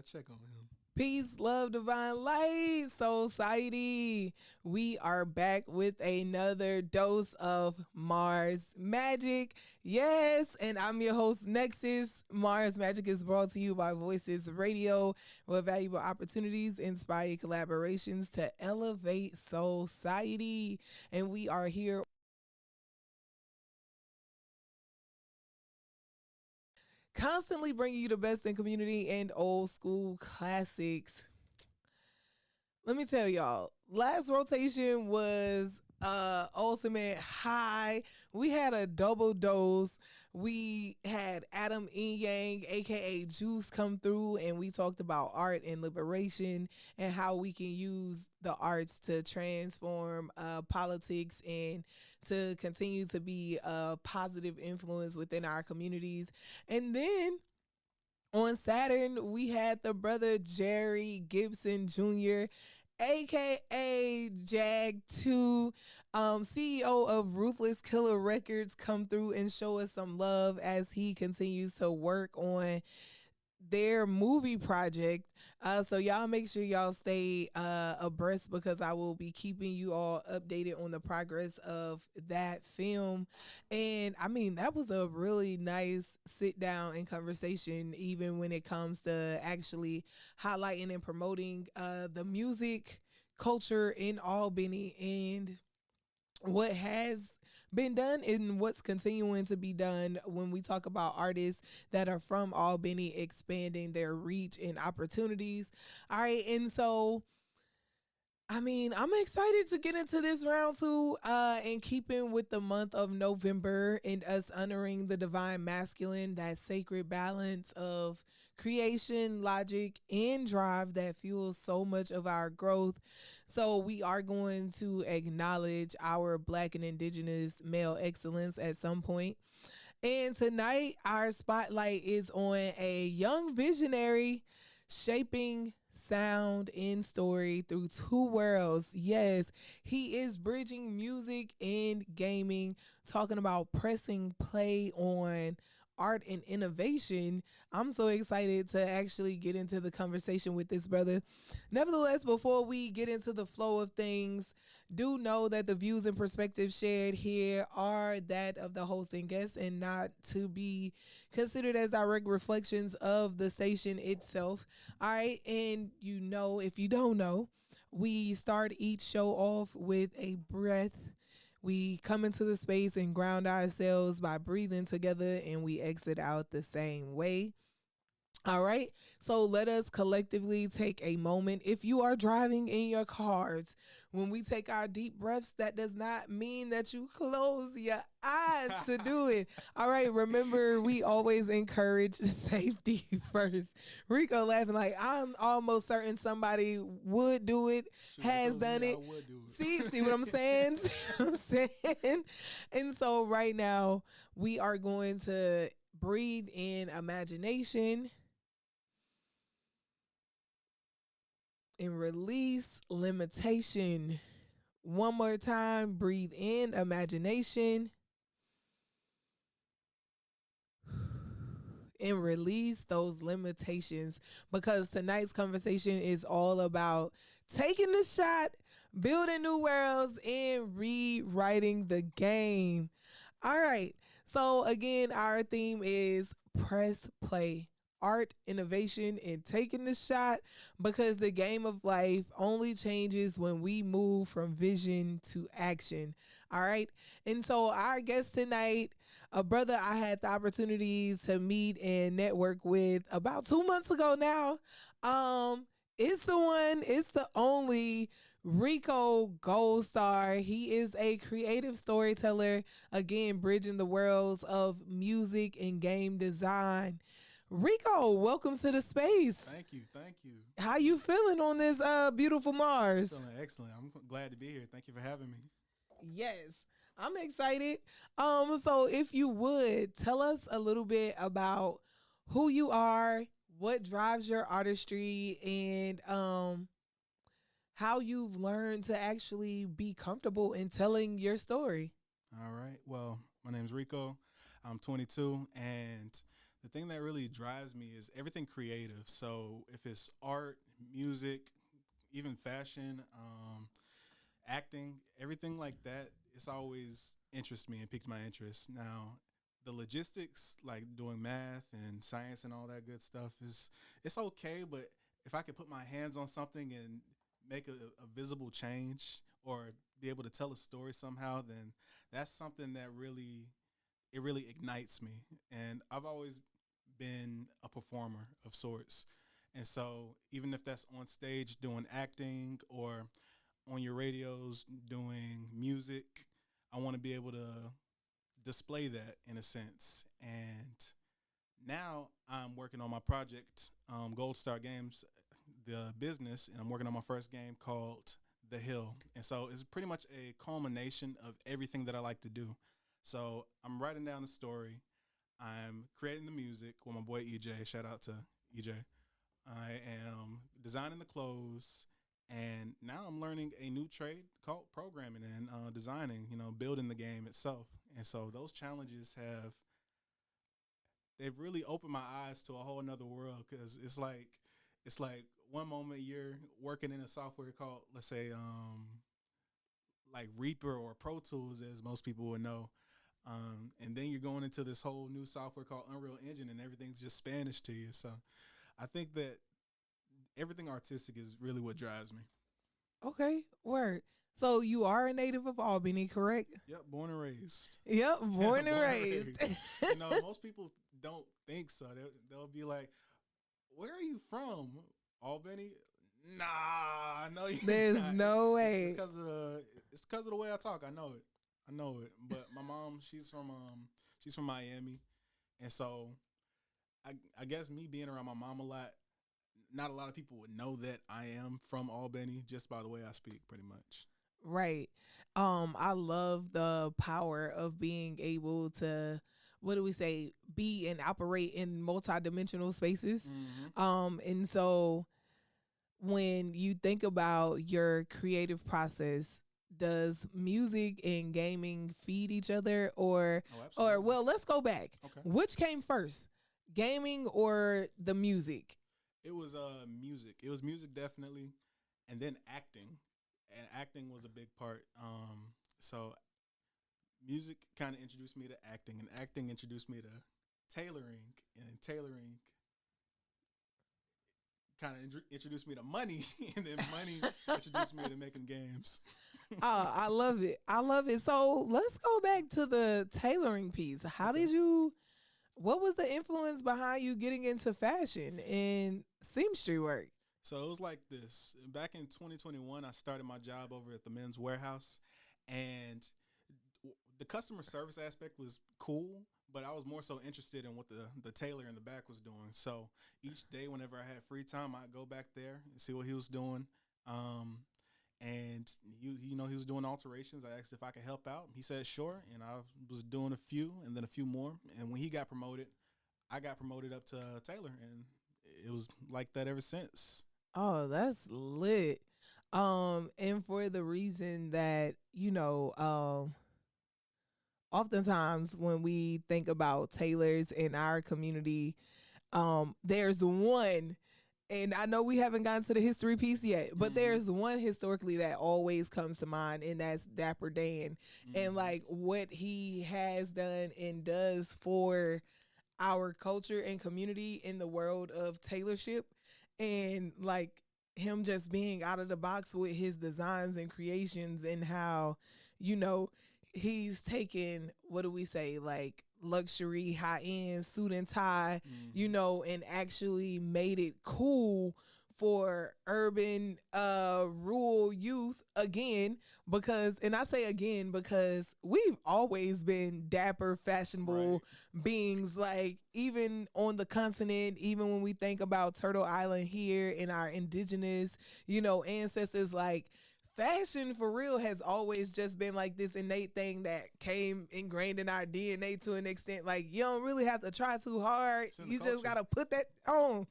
I check on him. Peace, love, divine light, society. We are back with another dose of Marz Majik. Yes, and I'm your host, Nexus. Marz Majik is brought to you by V.O.I.C.E.S Radio, where valuable opportunities inspire collaborations to elevate society. And we are here constantly bringing you the best in community and old school classics. Let me tell y'all, last rotation was ultimate high. We had a double dose. We had Adam Yang, aka Juice, come through, and we talked about art and liberation and how we can use the arts to transform politics and to continue to be a positive influence within our communities. And then on Saturn, we had the brother Jerry Gibson Jr., aka Jag 2, CEO of Ruthless Killer Records, come through and show us some love as he continues to work on their movie project. So y'all make sure y'all stay abreast, because I will be keeping you all updated on the progress of that film. And I mean, that was a really nice sit down and conversation, even when it comes to actually highlighting and promoting the music culture in Albany and what has been done and what's continuing to be done when we talk about artists that are from Albany expanding their reach and opportunities. All right, and so I mean, I'm excited to get into this round two, and keeping with the month of November and us honoring the divine masculine, that sacred balance of creation, logic, and drive that fuels so much of our growth. So we are going to acknowledge our Black and Indigenous male excellence at some point. And tonight, our spotlight is on a young visionary shaping sound and story through two worlds. Yes, he is bridging music and gaming, talking about pressing play on art and innovation. I'm so excited to actually get into the conversation with this brother. Nevertheless, before we get into the flow of things, do know that the views and perspectives shared here are that of the host and guest, and not to be considered as direct reflections of the station itself. All right, and if you don't know, we start each show off with a breath. We come into the space and ground ourselves by breathing together, and we exit out the same way. All right. So let us collectively take a moment. If you are driving in your cars, when we take our deep breaths, that does not mean that you close your eyes to do it. All right. Remember, we always encourage safety first. Rico laughing like I'm almost certain somebody would do it, has done it. I would do it. See what I'm saying? See what I'm saying? And so right now, we are going to breathe in imagination and release limitation. One more time, breathe in imagination and release those limitations, because tonight's conversation is all about taking the shot, building new worlds, and rewriting the game. All right. So again, our theme is press play, art, innovation, and taking the shot, because the game of life only changes when we move from vision to action. All right. And so our guest tonight, a brother I had the opportunity to meet and network with about 2 months ago now. It's the one, it's the only Rico GoldStar. He is a creative storyteller, again, bridging the worlds of music and game design. Rico, welcome to the space. Thank you. How you feeling on this beautiful Mars? Feeling excellent. I'm glad to be here. Thank you for having me. Yes, I'm excited. So if you would tell us a little bit about who you are, what drives your artistry, and how you've learned to actually be comfortable in telling your story. All right. Well, my name's Rico. I'm 22, and The thing that really drives me is everything creative. So if it's art, music, even fashion, acting, everything like that, it's always interests me and piques my interest. Now, the logistics, like doing math and science and all that good stuff, is it's okay. But if I could put my hands on something and make a visible change or be able to tell a story somehow, then that's something that really ignites me. And I've always been a performer of sorts. And so even if that's on stage doing acting or on your radios doing music, I want to be able to display that in a sense. And now I'm working on my project, GoldStar Games, the business, and I'm working on my first game called The Hill. And so it's pretty much a culmination of everything that I like to do. So I'm writing down the story. I'm creating the music with my boy EJ. Shout out to EJ. I am designing the clothes, and now I'm learning a new trade called programming and designing, building the game itself. And so those challenges they've really opened my eyes to a whole nother world, because it's like one moment you're working in a software called, let's say, like Reaper or Pro Tools, as most people would know. And then you're going into this whole new software called Unreal Engine, and everything's just Spanish to you. So I think that everything artistic is really what drives me. Okay, word. So you are a native of Albany, correct? Yep, born and raised. Yep, born and raised. Most people don't think so. They'll be like, "Where are you from? Albany?" Nah, no, There's not. no way. It's because of the way I talk. I know it. But my mom, she's from Miami, and so I guess me being around my mom a lot, not a lot of people would know that I am from Albany just by the way I speak, pretty much. Right. I love the power of being able to, what do we say, be and operate in multidimensional spaces. And so when you think about your creative process, does music and gaming feed each other, or well, let's go back. Okay. Which came first, gaming or the music? It was music. It was music, definitely, and then acting. And acting was a big part. So music kind of introduced me to acting, and acting introduced me to tailoring, and tailoring kind of introduced me to money, and then money introduced me to making games. I love it. I love it. So let's go back to the tailoring piece. How did you, what was the influence behind you getting into fashion and seamstress work? So it was like this. Back in 2021, I started my job over at the Men's Warehouse, and the customer service aspect was cool, but I was more so interested in what the tailor in the back was doing. So each day, whenever I had free time, I'd go back there and see what he was doing. And he was doing alterations. I asked if I could help out. He said sure, and I was doing a few, and then a few more. And when he got promoted, I got promoted up to tailor, and it was like that ever since. Oh, that's lit. And for the reason that, oftentimes when we think about tailors in our community, there's one, and I know we haven't gotten to the history piece yet, but there's one historically that always comes to mind, and that's Dapper Dan, and like what he has done and does for our culture and community in the world of tailorship, and like him just being out of the box with his designs and creations, and how, he's taken, what do we say, like luxury, high-end suit and tie, and actually made it cool for urban, rural youth again, because we've always been dapper, fashionable beings, like even on the continent, even when we think about Turtle Island here and our indigenous, ancestors, like fashion for real has always just been like this innate thing that came ingrained in our DNA to an extent. Like you don't really have to try too hard. You just got to put that on,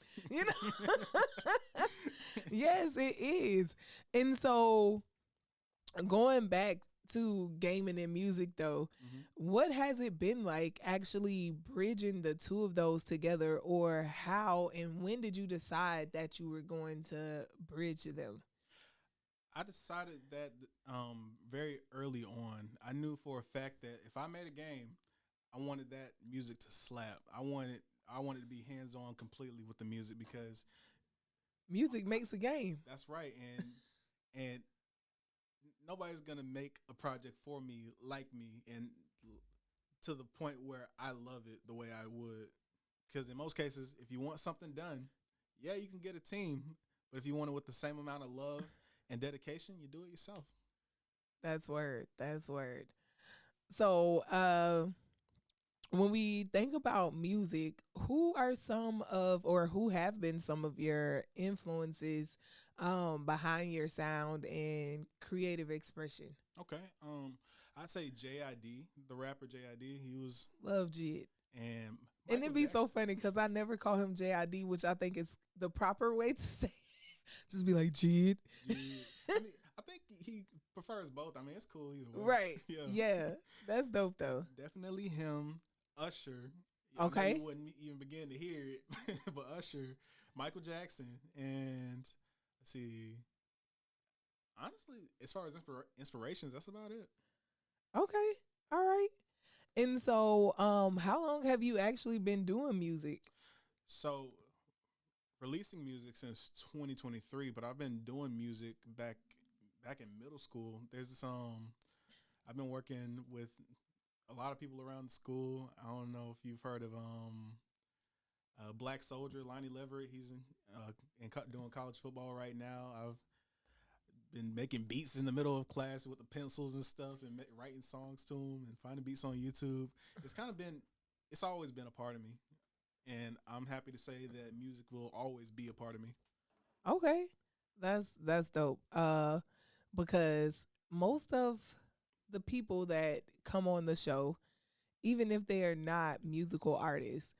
Yes, it is. And so going back to gaming and music though, Hmm. what has it been like actually bridging the two of those together, or how and when did you decide that you were going to bridge them? I decided that very early on. I knew for a fact that if I made a game, I wanted that music to slap. I wanted to be hands on completely with the music because Music makes a game. that's right, and nobody's gonna make a project for me like me and to the point where I love it the way I would. Because in most cases, if you want something done, yeah, you can get a team, but if you want it with the same amount of love and dedication, you do it yourself. That's word. That's word. So, when we think about music, who are some of, or who have been some of your influences behind your sound and creative expression? Okay, I'd say JID, the rapper JID. He was Love Jid. and And Michael it'd be so Jackson. funny because I never call him JID, which I think is the proper way to say it. Just be like Jid. Jid. I mean, I think he prefers both. I mean, it's cool either way. Right. Yeah, Yeah. That's dope though. definitely him. Usher. I know you Okay. wouldn't even begin to hear it, but Usher, Michael Jackson, and let's see. Honestly, as far as inspirations, that's about it. Okay. All right. And so, how long have you actually been doing music? So, releasing music since 2023, but I've been doing music back in middle school. There's this I've been working with a lot of people around the school. I don't know if you've heard of Black Soldier, Lonnie Leverett. He's doing college football right now. I've been making beats in the middle of class with the pencils and stuff, and writing songs to them, and finding beats on YouTube. It's kind of been, it's always been a part of me, and I'm happy to say that music will always be a part of me. Okay. That's dope. Because most of the people that come on the show, even if they are not musical artists,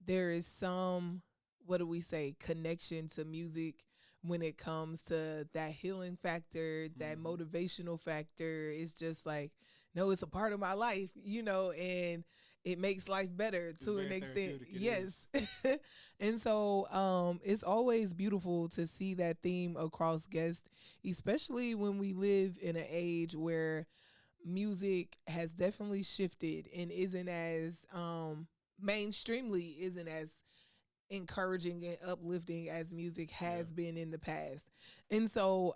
there is some, what do we say, connection to music when it comes to that healing factor, that Hmm. motivational factor. It's just like, no, it's a part of my life, and it makes life better It's to an very extent. therapeutic. It Yes. is. And so it's always beautiful to see that theme across guests, especially when we live in an age where music has definitely shifted and isn't as mainstreamly, isn't as encouraging and uplifting as music Yeah. has been in the past. And so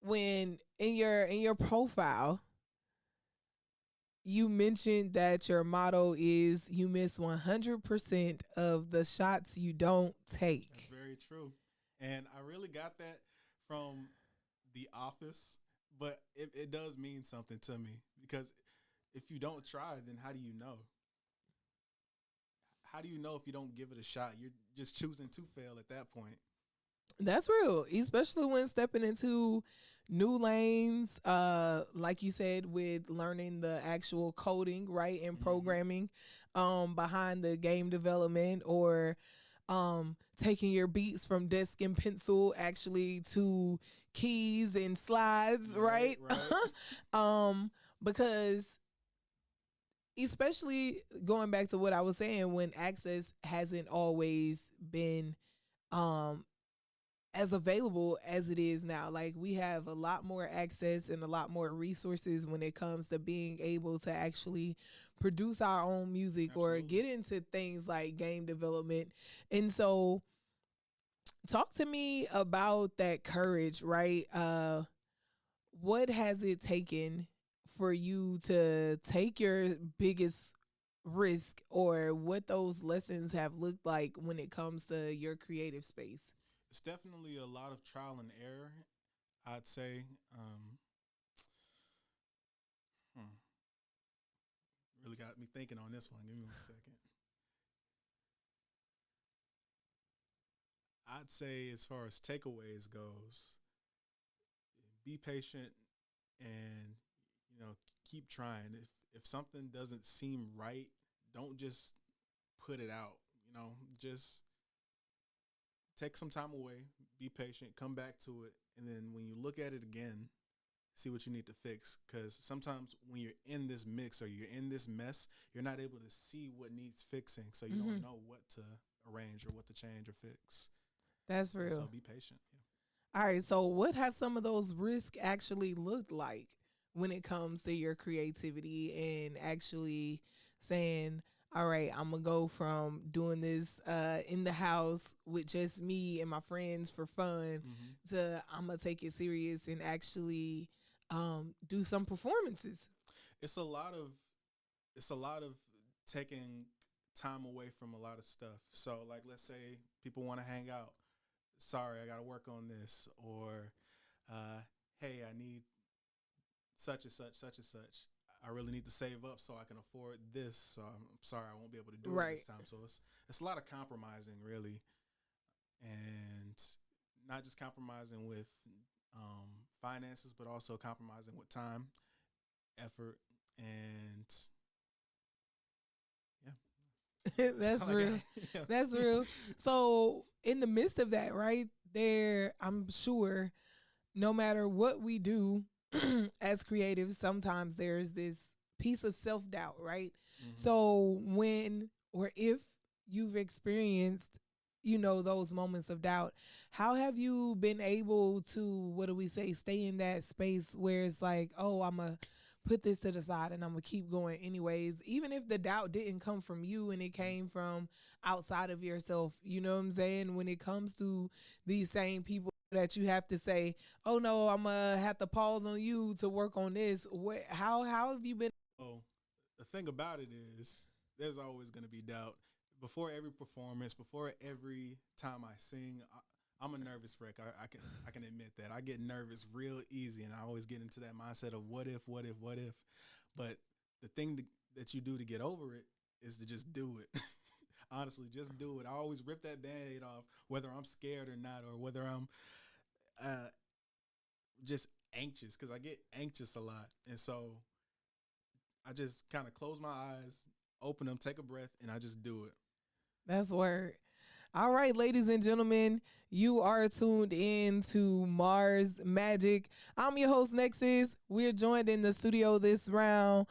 when in your profile you mentioned that your motto is you miss 100% of the shots you don't That's take. very true. And I really got that from The Office, but it does mean something to me because if you don't try, then how do you know? How do you know if you don't give it a shot? You're just choosing to fail at that point. That's real, especially when stepping into new lanes, like you said, with learning the actual coding, right, and Hmm. programming behind the game development, or taking your beats from desk and pencil actually to keys and slides, Right, right? right. um, because especially going back to what I was saying, when access hasn't always been um as available as it is now. Like, we have a lot more access and a lot more resources when it comes to being able to actually produce our own music or Absolutely. get into things like game development. And so talk to me about that courage, right? What has it taken for you to take your biggest risk, or what those lessons have looked like when it comes to your creative space? It's definitely a lot of trial and error, I'd say. Um, hmm, really got me thinking on this one. Give me 1 second. I'd say, as far as takeaways goes, be patient and keep trying. If something doesn't seem right, don't just put it out. Just take some time away, be patient, come back to it, and then when you look at it again, see what you need to fix. Because sometimes when you're in this mix or you're in this mess, you're not able to see what needs fixing. So you don't know what to arrange or what to change or fix. That's real. So be patient. All right. So what have some of those risks actually looked like when it comes to your creativity and actually saying, all right, I'm going to go from doing this in the house with just me and my friends for fun to I'm going to take it serious and actually do some performances? It's a lot of taking time away from a lot of stuff. So like, let's say people want to hang out. Sorry, I got to work on this. Or, hey, I need such and such, such and such. I really need to save up so I can afford this. So I'm sorry, I won't be able to do it this time. So it's a lot of compromising, really. And not just compromising with finances, but also compromising with time, effort, and That's real. That's real. So in the midst of that, right there, I'm sure no matter what we do as creatives, sometimes there's this piece of self-doubt, right? So when or if you've experienced, those moments of doubt, how have you been able to, stay in that space where it's like, oh, I'm a put this to the side and I'm gonna keep going anyways, even if the doubt didn't come from you and it came from outside of yourself? You know what I'm saying? When it comes to these same people that you have to say, oh no, I'm gonna have to pause on you to work on this. How have you been? Oh, the thing about it is there's always gonna be doubt. Before every performance, before every time I sing, I'm a nervous wreck. I can admit that. I get nervous real easy, and I always get into that mindset of what if. But the thing that you do to get over it is to just do it. Honestly, just do it. I always rip that Band-Aid off, whether I'm scared or not, or whether I'm just anxious, because I get anxious a lot. And so I just kind of close my eyes, open them, take a breath, and I just do it. That's word. All right, ladies and gentlemen, you are tuned in to Marz Majik. I'm your host, Nexus. We're joined in the studio this round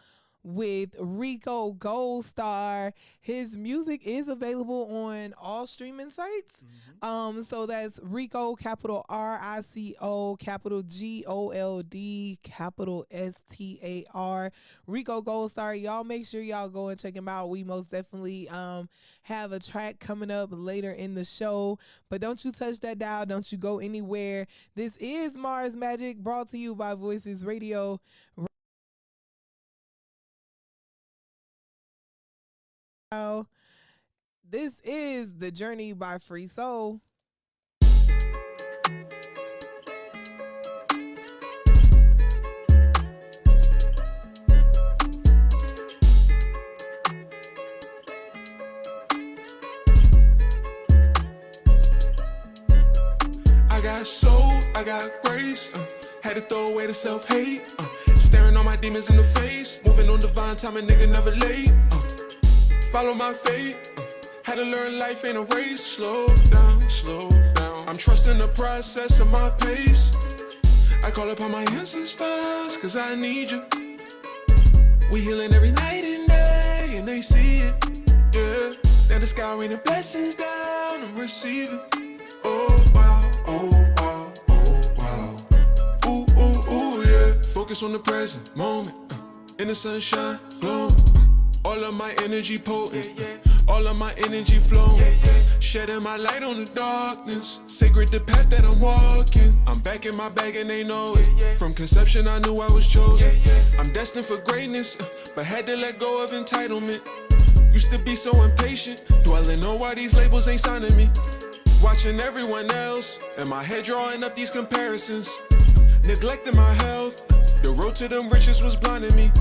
with Rico GoldStar. His music is available on all streaming sites. So that's Rico, capital RICO, capital GOLD, capital STAR. Rico GoldStar. Y'all make sure y'all go and check him out. We most definitely have a track coming up later in the show. But don't you touch that dial. Don't you go anywhere. This is Marz Majik, brought to you by V.O.I.C.E.S Radio. This is The Journey by Free Soul. I got soul, I got grace, had to throw away the self-hate, staring all my demons in the face, moving on divine time, a nigga never late, follow my fate, had to learn life ain't a race, slow down, slow down, I'm trusting the process of my pace, I call upon my ancestors, cause I need you, we healing every night and day, and they see it, yeah, then the sky raining blessings down, I'm receiving, oh wow, oh wow, oh wow, ooh, ooh, ooh, yeah, focus on the present moment, in the sunshine, glowing, all of my energy potent, all of my energy flowing, shedding my light on the darkness, sacred the path that I'm walking, I'm back in my bag and they know it, from conception I knew I was chosen, I'm destined for greatness, but had to let go of entitlement, used to be so impatient, dwelling on why these labels ain't signing me, watching everyone else, in my head drawing up these comparisons, neglecting my health, the road to them riches was blinding me,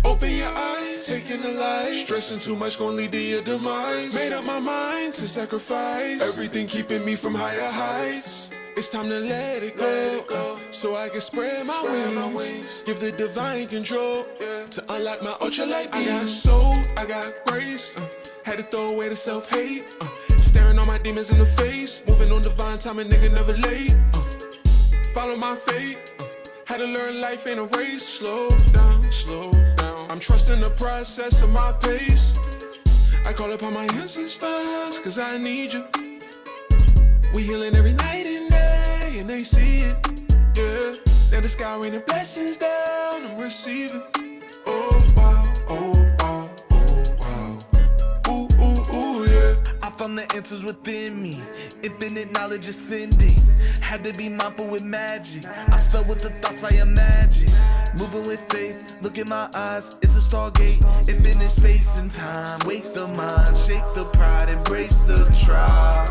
open your eyes, taking the light, stressing too much gon' lead to your demise, made up my mind to sacrifice, everything keeping me from higher heights, it's time to let it go, so I can spread my wings, give the divine control, to unlock my ultralight beams. I got soul, I got grace, had to throw away the self-hate, staring all my demons in the face, moving on divine time, a nigga never late, follow my fate, Had to learn life ain't a race. Slow down, slow down. I'm trusting the process of my pace. I call upon my ancestors, cause I need you. We healing every night and day, and they see it, yeah. Now the sky raining blessings down, I'm receiving. Oh wow, oh wow, oh wow. Ooh, ooh, ooh, yeah. I found the answers within me. Infinite knowledge ascending. Had to be mindful with magic. I spell with the thoughts I imagine. Moving with faith, look in my eyes, it's a stargate. Infinite space and time. Wake the mind, shake the pride, embrace the tribe.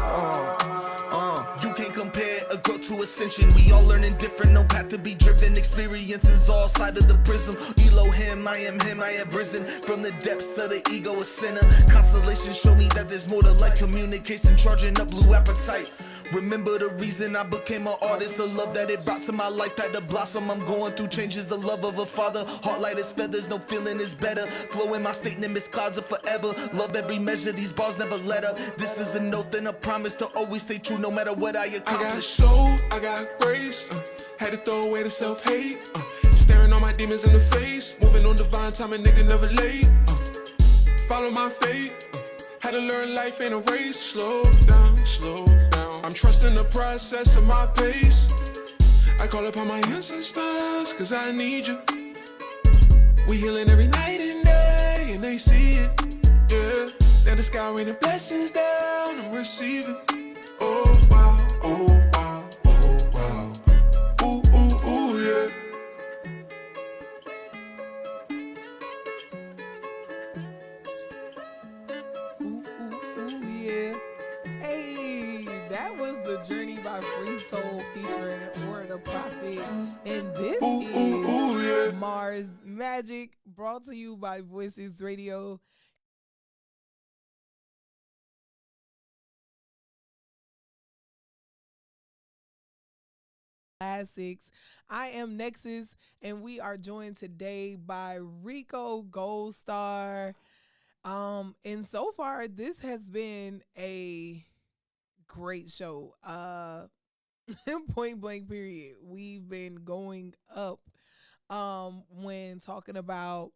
You can't compare a girl to ascension. We all learning different, no path to be driven. Experiences all side of the prism. Elohim, I am him, I have risen from the depths of the ego, a sinner. Constellations show me that there's more to life. Communication, charging up blue appetite. Remember the reason I became an artist, the love that it brought to my life had to blossom. I'm going through changes, the love of a father. Heart light as feathers, no feeling is better. Flow in my statement, miss clouds of forever. Love every measure, these bars never let up. This is a note and a promise to always stay true no matter what I accomplish. I got soul, I got grace, had to throw away the self-hate, staring all my demons in the face, moving on divine time, a nigga never late, follow my fate, had to learn life ain't a race. Slow down, slow down. I'm trusting the process of my pace. I call upon my ancestors, cause I need you. We healing every night and day, and they see it, yeah. Now the sky raining blessings down, I'm receiving. Oh wow, oh wow, oh wow. Ooh, ooh, ooh, yeah. Yeah. Hey, that was The Journey by Free Soul featuring Word of Prophet. And this is Marz Majik, brought to you by V.O.I.C.E.S Radio. Classics. I am Nexus, and we are joined today by Rico GoldStar. And so far, this has been a great show. Point blank period. We've been going up when talking about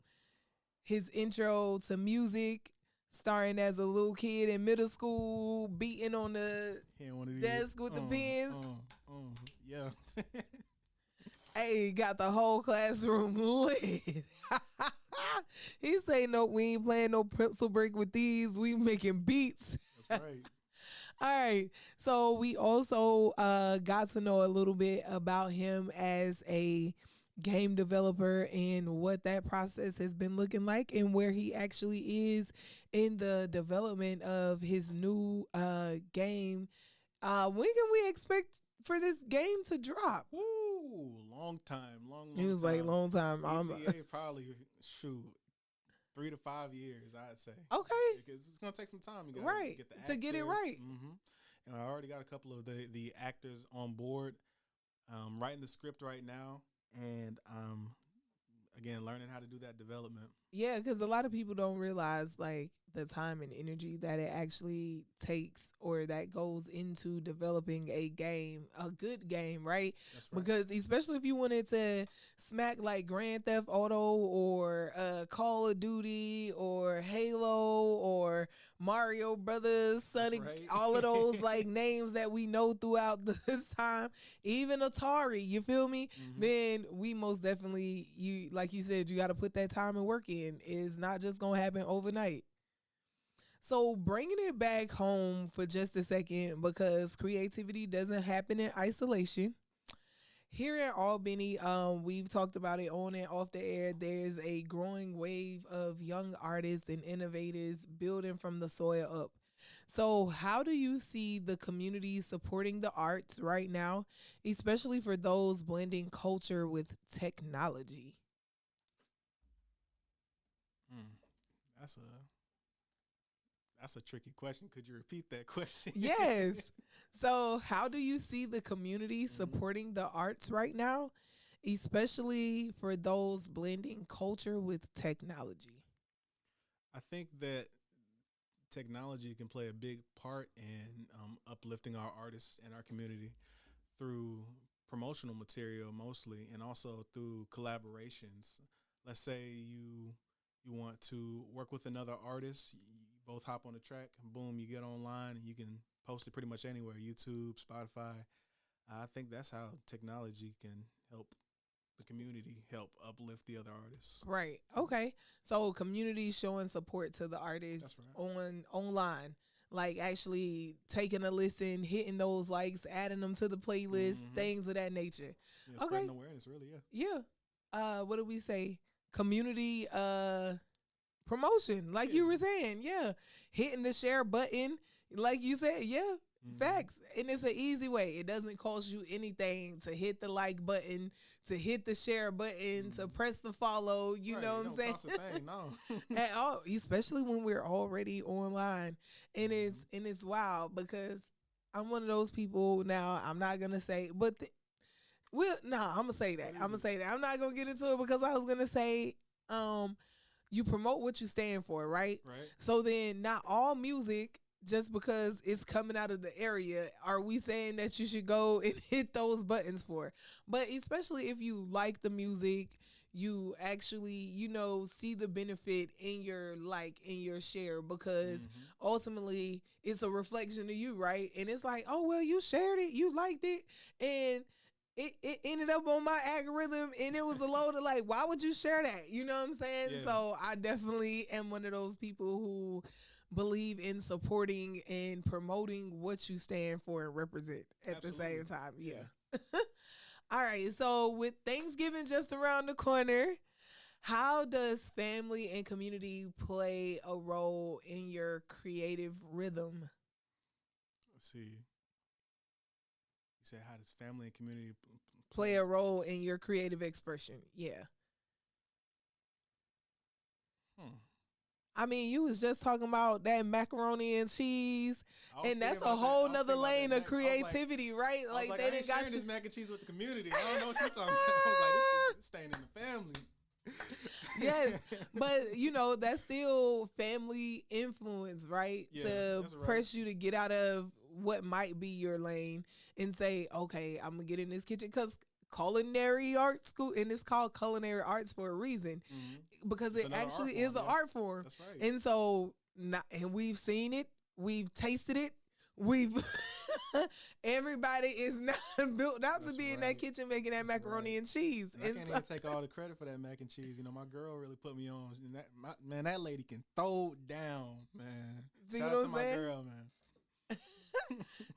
his intro to music, starting as a little kid in middle school, beating on the desk with the pens. Yeah. Hey, got the whole classroom lit. He say, no, we ain't playing no pencil break with these. We making beats. That's right. All right. So we also got to know a little bit about him as a game developer and what that process has been looking like and where he actually is in the development of his new game. When can we expect for this game to drop? Woo, long time. He was time. like, long time. ETA probably, 3 to 5 years, I'd say. Okay. Because it's going to take some time. You right. Get the to get it right. Mm-hmm. And I already got a couple of the actors on board. Writing the script right now. And again, learning how to do that development. Yeah, because a lot of people don't realize like the time and energy that it actually takes or that goes into developing a game, a good game, right? That's right. Because especially if you wanted to smack like Grand Theft Auto or Call of Duty or Halo or Mario Brothers, Sonic, right. all of those like names that we know throughout the time, even Atari, you feel me? Mm-hmm. Then we most definitely, you like you said, you got to put that time and work in. It's not just gonna happen overnight. So bringing it back home for just a second, because creativity doesn't happen in isolation. Here in Albany, we've talked about it on and off the air. There's a growing wave of young artists and innovators building from the soil up. So how do you see the community supporting the arts right now, especially for those blending culture with technology? That's a tricky question. Could you repeat that question? Yes. So how do you see the community supporting the arts right now, especially for those blending culture with technology? I think that technology can play a big part in uplifting our artists and our community through promotional material mostly, and also through collaborations. Let's say you want to work with another artist, you both hop on the track, and boom, you get online and you can post it pretty much anywhere, YouTube, Spotify. I think that's how technology can help the community, help uplift the other artists. Right. Okay. So community showing support to the artists online, like actually taking a listen, hitting those likes, adding them to the playlist, things of that nature. Yeah, spreading awareness, really. Yeah. What did we say? Community promotion, like you were saying. Yeah. Hitting the share button, like you said. Yeah. Facts. And it's an easy way. It doesn't cost you anything to hit the like button, to hit the share button, to press the follow. You know what I'm saying? Cost a thing, no. At all, especially when we're already online. And it's wild because I'm one of those people now. I'm not gonna say, but I'm gonna say that. I'm not gonna get into it because I was gonna say, you promote what you stand for, right? Right. So then, not all music, just because it's coming out of the area, are we saying that you should go and hit those buttons for? But especially if you like the music, you actually, see the benefit in your share, because ultimately it's a reflection of you, right? And it's like, oh, well, you shared it, you liked it, and it ended up on my algorithm, and it was a load of like, why would you share that? You know what I'm saying? Yeah. So I definitely am one of those people who believe in supporting and promoting what you stand for and represent at the same time. Yeah. All right. So with Thanksgiving just around the corner, how does family and community play a role in your creative rhythm? Let's see. You said, how does family and community play a role in your creative expression? Yeah. I mean, you was just talking about that macaroni and cheese, and that's a whole nother lane of creativity, right? Like they didn't got this mac and cheese with the community. I don't know what you're talking about. I was like, this staying in the family. Yes, but that's still family influence, right? Yeah, to that's right. Press you to get out of what might be your lane and say, okay, I'm gonna get in this kitchen, because culinary art school, and it's called culinary arts for a reason, because it actually is an art form. That's right. And so, and we've seen it, we've tasted it, everybody is not built out to be in that kitchen making that macaroni and cheese. And I can't even take all the credit for that mac and cheese. My girl really put me on. And that lady can throw down, man. See Shout what out to I'm my saying? girl, man.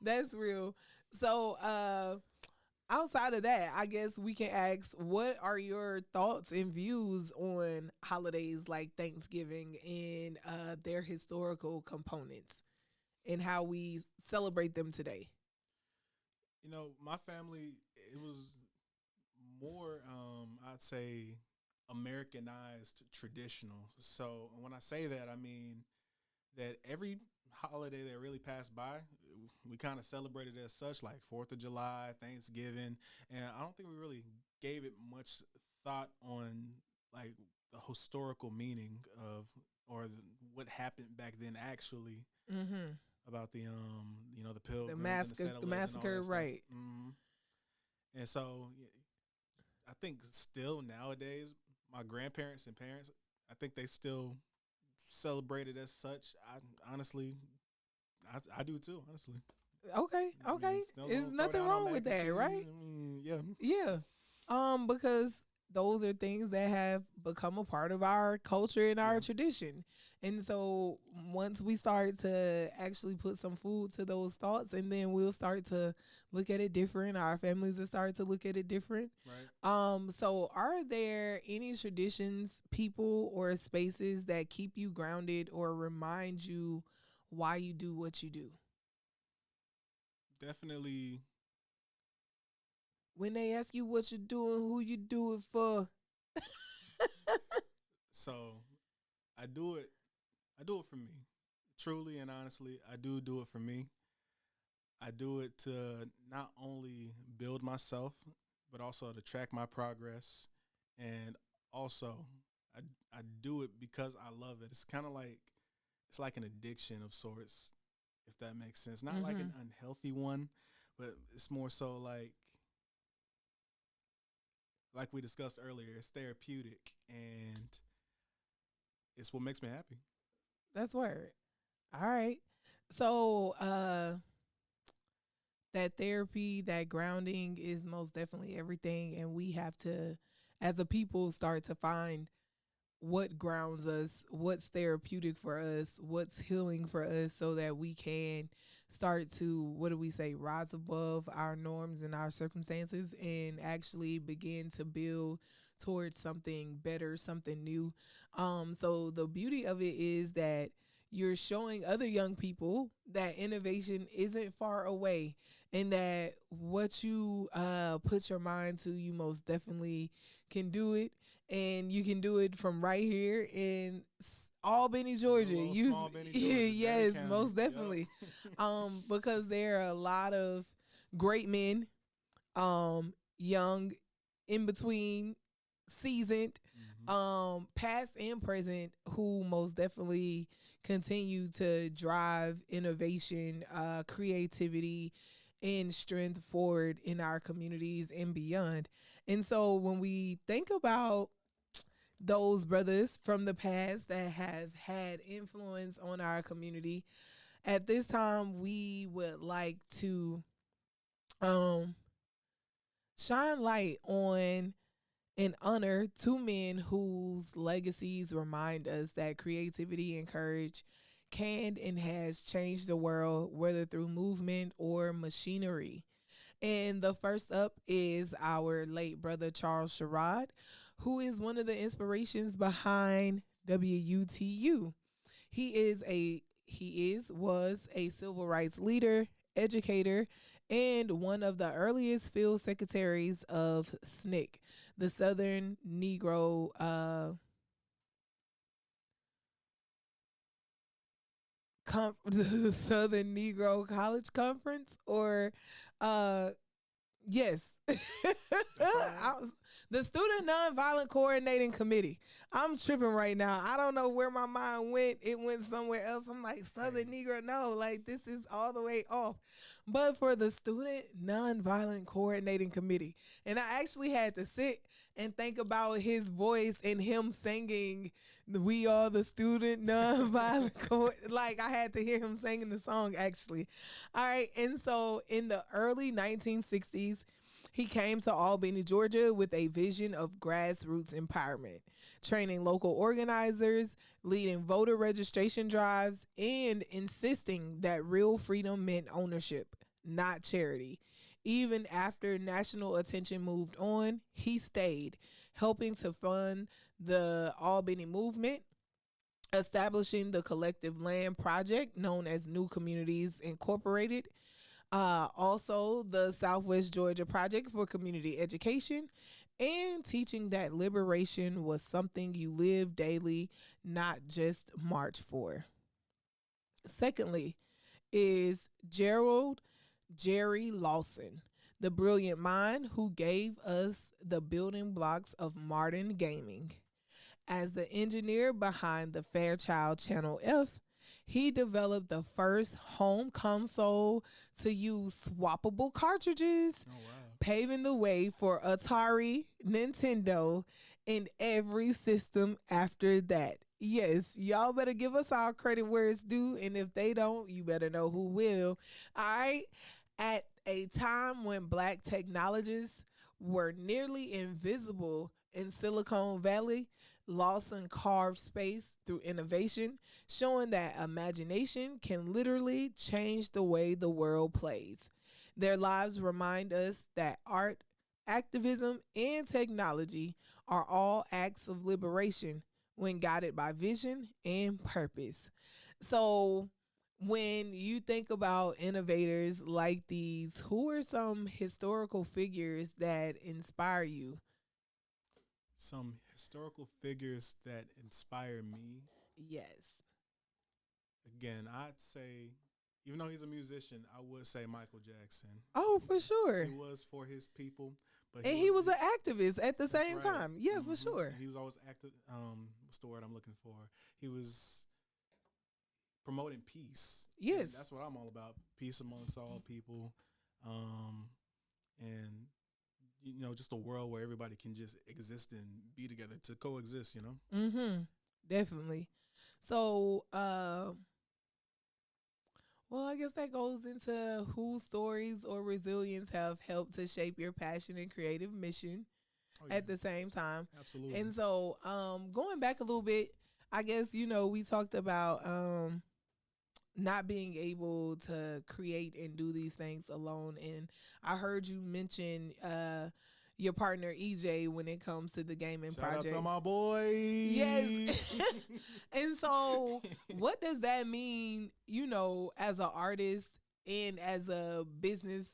That's real. So, outside of that, I guess we can ask, what are your thoughts and views on holidays like Thanksgiving and their historical components and how we celebrate them today? My family, it was more, I'd say, Americanized, traditional. So when I say that, I mean that every holiday that really passed by, we kind of celebrated as such, like 4th of July, Thanksgiving, and I don't think we really gave it much thought on like the historical meaning of, or what happened back then actually, about the the pilgrims, the massacre, right? And so I think still nowadays, my grandparents and parents, I think they still celebrate it as such. I do too, honestly. Okay. There's nothing wrong with that, right? Yeah. Because those are things that have become a part of our culture and our tradition. And so once we start to actually put some food to those thoughts, and then we'll start to look at it different, our families will start to look at it different. Right. So are there any traditions, people, or spaces that keep you grounded or remind you why you do what you do? Definitely. When they ask you what you're doing, who you do it for. So I do it for me. Truly and honestly, I do it for me. I do it to not only build myself, but also to track my progress. And also, I do it because I love it. It's kind of like, it's like an addiction of sorts, if that makes sense. Not like an unhealthy one, but it's more so like like we discussed earlier, it's therapeutic, and it's what makes me happy. That's word. All right. So, that therapy, that grounding is most definitely everything. And we have to, as a people, start to find what grounds us, what's therapeutic for us, what's healing for us, so that we can start to, what do we say, rise above our norms and our circumstances and actually begin to build towards something better, something new. So the beauty of it is that you're showing other young people that innovation isn't far away, and that what you put your mind to, you most definitely can do it, and you can do it from right here in Albany, Georgia. You, Small Benny, Georgia, yes, County. most definitely. Yep. Because there are a lot of great men, young, in between, seasoned, past and present, who most definitely continue to drive innovation, creativity, and strength forward in our communities and beyond. And so when we think about those brothers from the past that have had influence on our community, at this time we would like to um shine light on and honor two men whose legacies remind us that creativity and courage can and has changed the world, whether through movement or machinery. And the first up is our late brother Charles Sherrod, who is one of the inspirations behind WUTU. Was a civil rights leader, educator, and one of the earliest field secretaries of SNCC, the Southern Negro the Southern Negro College Conference, or uh yes. The Student Nonviolent Coordinating Committee. I'm tripping right now. I don't know where my mind went. It went somewhere else. I'm like, Southern Negro, no, like this is all the way off. But for the Student Nonviolent Coordinating Committee. And I actually had to sit and think about his voice and him singing, "We are the Student Nonviolent like I had to hear him singing the song actually. All right. And so in the early 1960s, he came to Albany, Georgia with a vision of grassroots empowerment, training local organizers, leading voter registration drives, and insisting that real freedom meant ownership, not charity. Even after national attention moved on, he stayed, helping to fund the Albany movement, establishing the collective land project known as New Communities Incorporated, also the Southwest Georgia Project for Community Education, and teaching that liberation was something you live daily, not just march for. Secondly, is Gerald Jerry Lawson, the brilliant mind who gave us the building blocks of modern gaming. As the engineer behind the Fairchild Channel F, he developed the first home console to use swappable cartridges, Oh, wow. paving the way for Atari, Nintendo, and every system after that. Yes, y'all better give us our credit where it's due, and if they don't, you better know who will. All right. At a time when black technologists were nearly invisible in Silicon Valley, Lawson carved space through innovation, showing that imagination can literally change the way the world plays. Their lives remind us that art, activism, and technology are all acts of liberation when guided by vision and purpose. So, when you think about innovators like these, who are some historical figures that inspire you? Some historical figures that inspire me. Yes. Again, I'd say, even though he's a musician, I would say Michael Jackson. Oh, for sure. He was for his people, but And he was an activist at the same right. time. Yeah, for sure. He was always active. What's the word I'm looking for? He was promoting peace. Yes. And that's what I'm all about: peace amongst all people. And just a world where everybody can just exist and be together to coexist, Definitely. So, well, I guess that goes into whose stories or resilience have helped to shape your passion and creative mission at the same time. Absolutely. And so, going back a little bit, I guess, we talked about not being able to create and do these things alone. And I heard you mention your partner EJ when it comes to the gaming project. Shout out to my boy. Yes. And so what does that mean, as an artist and as a business,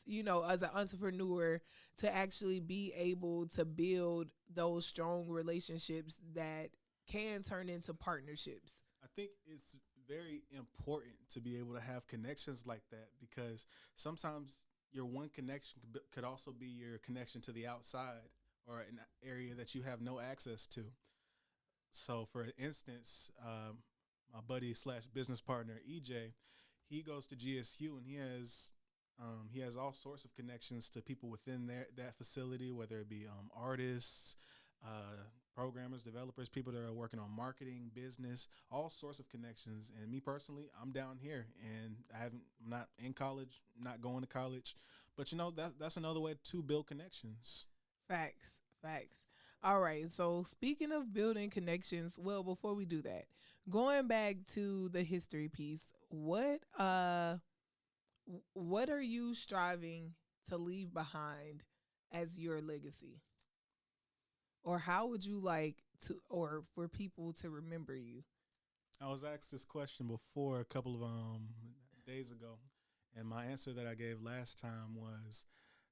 as an entrepreneur, to actually be able to build those strong relationships that can turn into partnerships? I think it's very important to be able to have connections like that, because sometimes your one connection could also be your connection to the outside or an area that you have no access to. So, for instance, my buddy / business partner EJ, he goes to GSU and he has all sorts of connections to people within that facility, whether it be artists, programmers, developers, people that are working on marketing, business, all sorts of connections. And me personally, I'm down here and I'm not in college, not going to college, but that's another way to build connections. Facts. All right. So speaking of building connections, well, before we do that, going back to the history piece, what are you striving to leave behind as your legacy? Or how would you like to, or for people to remember you? I was asked this question before a couple of days ago, and my answer that I gave last time was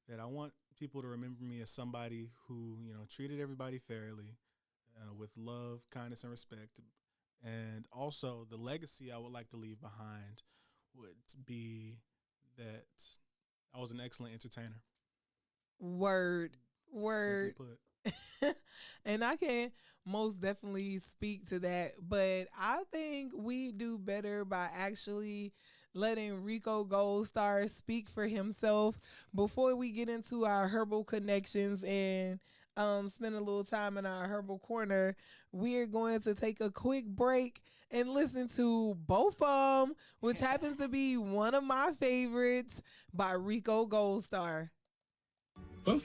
that I want people to remember me as somebody who, treated everybody fairly, with love, kindness, and respect. And also the legacy I would like to leave behind would be that I was an excellent entertainer. Word. Simply put. And I can most definitely speak to that, but I think we do better by actually letting Rico GoldStar speak for himself before we get into our herbal connections and spend a little time in our herbal corner. We're going to take a quick break and listen to Both of 'Em, which happens to be one of my favorites, by Rico GoldStar. Both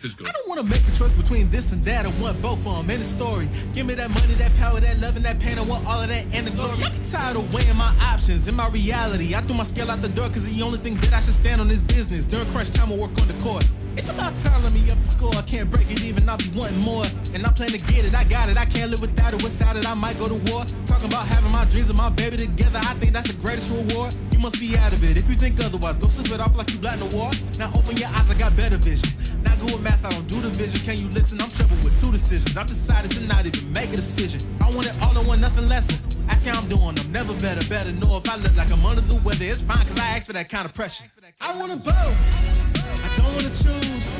is good. I don't want to make the choice between this and that. I want both of them in the story. Give me that money, that power, that love, and that pain. I want all of that and the glory. I get tired of weighing my options in my reality. I threw my scale out the door because the only thing that I should stand on is business. During crunch time, I work on the court. It's about time, let me up the score. I can't break it even, I'll be wanting more. And I'm playing to get it, I got it. I can't live without it, I might go to war. Talking about having my dreams and my baby together, I think that's the greatest reward. You must be out of it, if you think otherwise, go slip it off like you black in the war. Now open your eyes, I got better vision. Not good with math, I don't do division. Can you listen? I'm troubled with 2 decisions. I've decided to not even make a decision. I want it all, I want nothing lesser. Ask how I'm doing, I'm never better. Better know if I look like I'm under the weather, it's fine, cause I asked for that kind of pressure. I want them both. I don't wanna choose,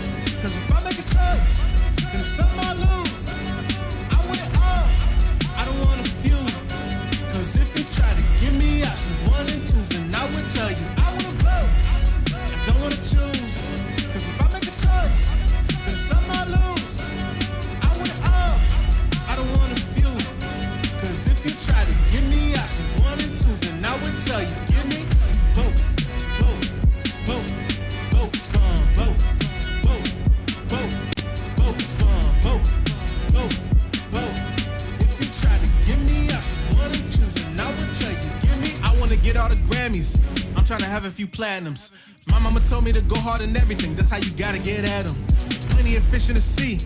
cause if I make a choice, then it's something I lose. I want it all, I don't want a few, cause if you try to give me options 1 and 2, then I would tell you I want them both. I don't wanna choose, cause if I make a choice, then it's something I lose. I want it all, I don't want a few, cause if you try to give me options 1 and 2, then I would tell you, give me both. Get all the Grammys, I'm trying to have a few platinums. My mama told me to go hard in everything, that's how you gotta get at them. Plenty of fish in the sea,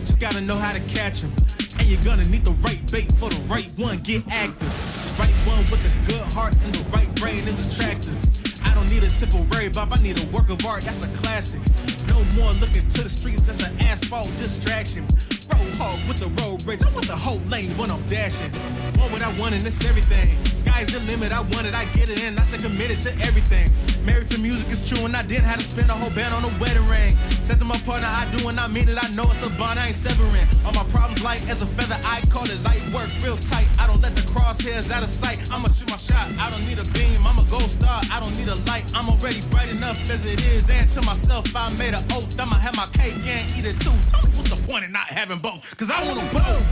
just gotta know how to catch them. And you're gonna need the right bait for the right one, get active. The right one with a good heart and the right brain is attractive. I don't need a temporary bop, I need a work of art, that's a classic. No more looking to the streets, that's an asphalt distraction. Roll hard with the road rage. I want the whole lane when I'm dashing. Want what I want and it's everything. Sky's the limit, I want it, I get it, and I say committed to everything. Married to music is true, and I didn't have to spend a whole band on a wedding ring. Said to my partner, I do and I mean it, I know it's a bond, I ain't severing. All my problems light as a feather, I call it light work, real tight. I don't let the crosshairs out of sight, I'ma shoot my shot. I don't need a beam, I'm a gold star, I don't need a light. I'm already bright enough as it is, and to myself I made an oath, I'ma have my cake and eat it too. Tell me what's the point in not having both, cause I want them both.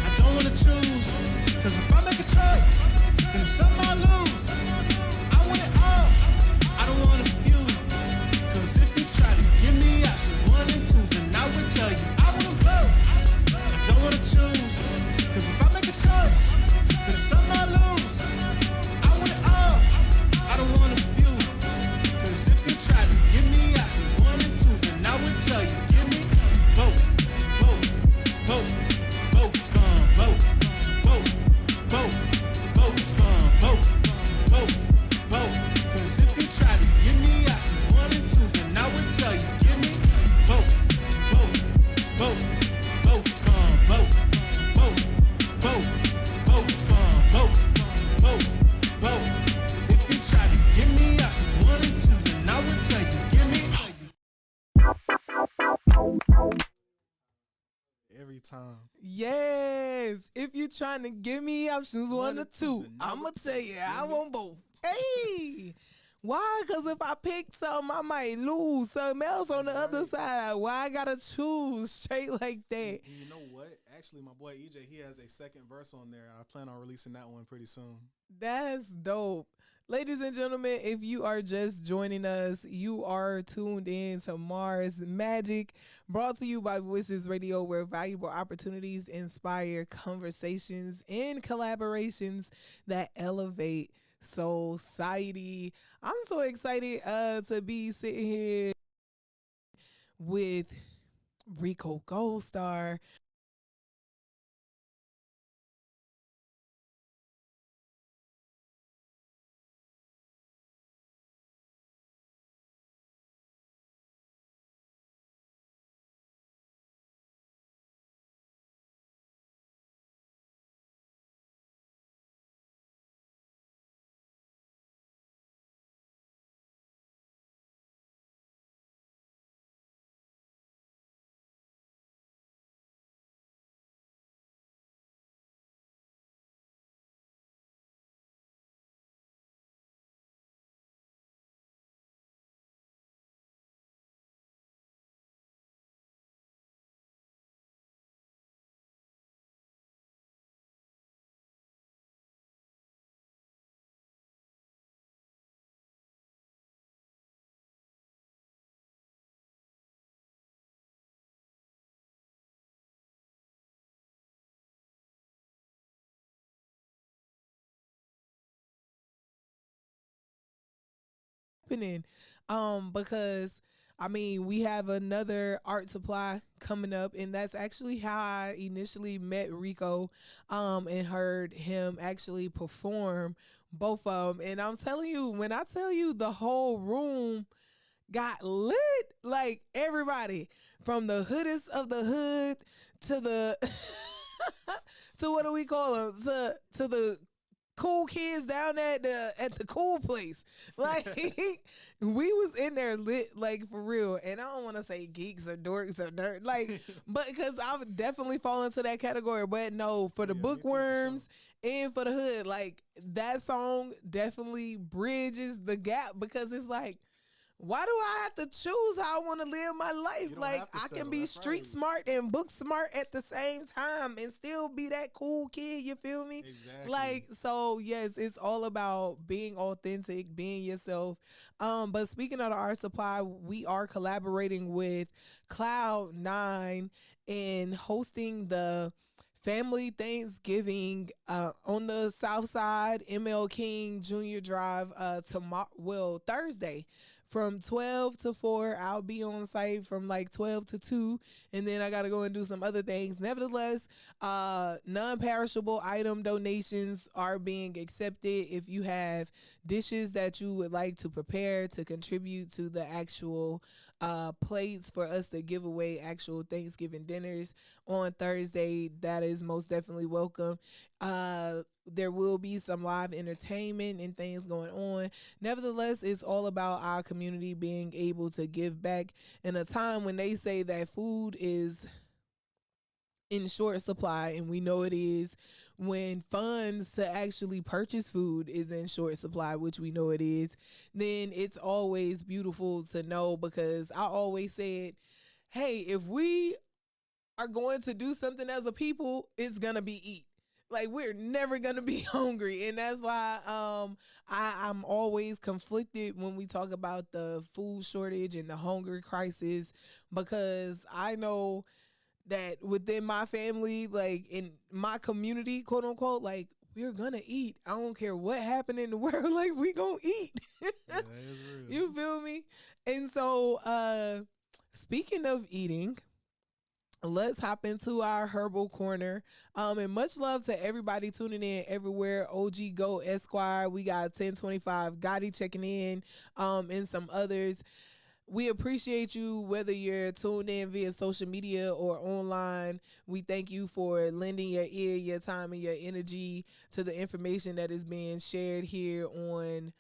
I don't wanna choose, cause if I make a choice, then it's something I lose. I want it all, I don't want a few. Cause if you try to give me options 1 and 2, then I would tell you I want them both. I don't wanna choose, cause if I make a choice, then it's something I lose. I want it all, I don't want a few. Cause if you try to give me options 1 and 2, then I would tell you give me both, both, both, both, both, both, both, both, both, both, both. Cause if you try to give me options 1 and 2, then I would tell you give me both, both, both, both, both, both, both, both, both, both, both. If you try to give me options 1 and 2, then I would tell you give me Every time. Yes. If you trying to give me options 1 or 2, I'ma tell you I want both. Hey. Why? Because if I pick something, I might lose something else on the other side. Why I gotta choose straight like that? And you know what? Actually, my boy EJ, he has a second verse on there. I plan on releasing that one pretty soon. That's dope. Ladies and gentlemen, if you are just joining us, you are tuned in to Marz Majik, brought to you by Voices Radio, where valuable opportunities inspire conversations and collaborations that elevate society. I'm so excited to be sitting here with Rico GoldStar. Happening because I mean we have another art supply coming up, and that's actually how I initially met Rico and heard him actually perform both of them. And I'm telling you, when I tell you the whole room got lit, like everybody from the hoodest of the hood to the to what do we call them, to the cool kids down at the cool place. Like we was in there lit, like for real. And I don't want to say geeks or dorks or dirt, like, but because I've definitely fallen into that category. But no, for the bookworms and for the hood, like that song definitely bridges the gap, because it's like, why do I have to choose how I want to live my life? Like, I can be street smart and book smart at the same time and still be that cool kid. You feel me? Exactly. Like, so yes, it's all about being authentic, being yourself. But speaking of the art supply, we are collaborating with Cloud9 and hosting the Family Thanksgiving on the South Side, ML King Jr. Drive Thursday. From 12 to 4, I'll be on site from like 12 to 2, and then I got to go and do some other things. Nevertheless, non-perishable item donations are being accepted. If you have dishes that you would like to prepare to contribute to the actual plates for us to give away actual Thanksgiving dinners on Thursday, that is most definitely welcome. There will be some live entertainment and things going on. Nevertheless, it's all about our community being able to give back in a time when they say that food is in short supply, and we know it is, when funds to actually purchase food is in short supply, which we know it is. Then it's always beautiful to know, because I always said, hey, if we are going to do something as a people, it's gonna be eat. Like, we're never gonna be hungry, and that's why I'm always conflicted when we talk about the food shortage and the hunger crisis, because I know that within my family, like in my community, quote unquote, like, we're gonna eat. I don't care what happened in the world, like, we gonna eat. Yeah, that is real. You feel me? And so, speaking of eating, let's hop into our herbal corner. And much love to everybody tuning in everywhere. OG Go Esquire, we got 1025 Gotti checking in, and some others. We appreciate you, whether you're tuned in via social media or online. We thank you for lending your ear, your time, and your energy to the information that is being shared here on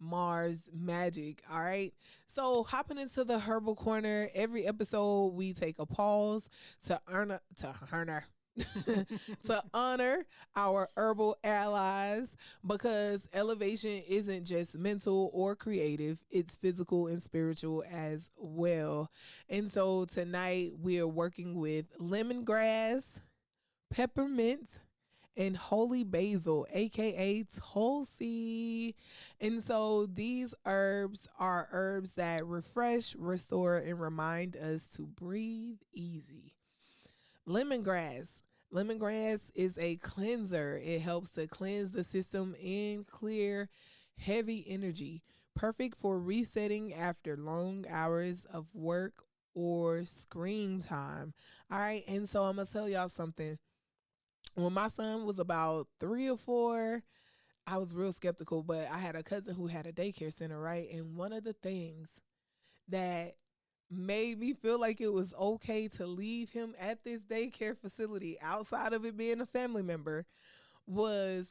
Marz Majik. All right. So, hopping into the herbal corner, every episode we take a pause to to honor our herbal allies, because elevation isn't just mental or creative, it's physical and spiritual as well. And so tonight we are working with lemongrass, peppermint, and holy basil, aka Tulsi. And so these herbs are herbs that refresh, restore, and remind us to breathe easy. Lemongrass. Lemongrass is a cleanser. It helps to cleanse the system and clear heavy energy. Perfect for resetting after long hours of work or screen time. All right. And so I'm going to tell y'all something. When my son was about 3 or 4, I was real skeptical, but I had a cousin who had a daycare center, right? And one of the things that made me feel like it was okay to leave him at this daycare facility outside of it being a family member was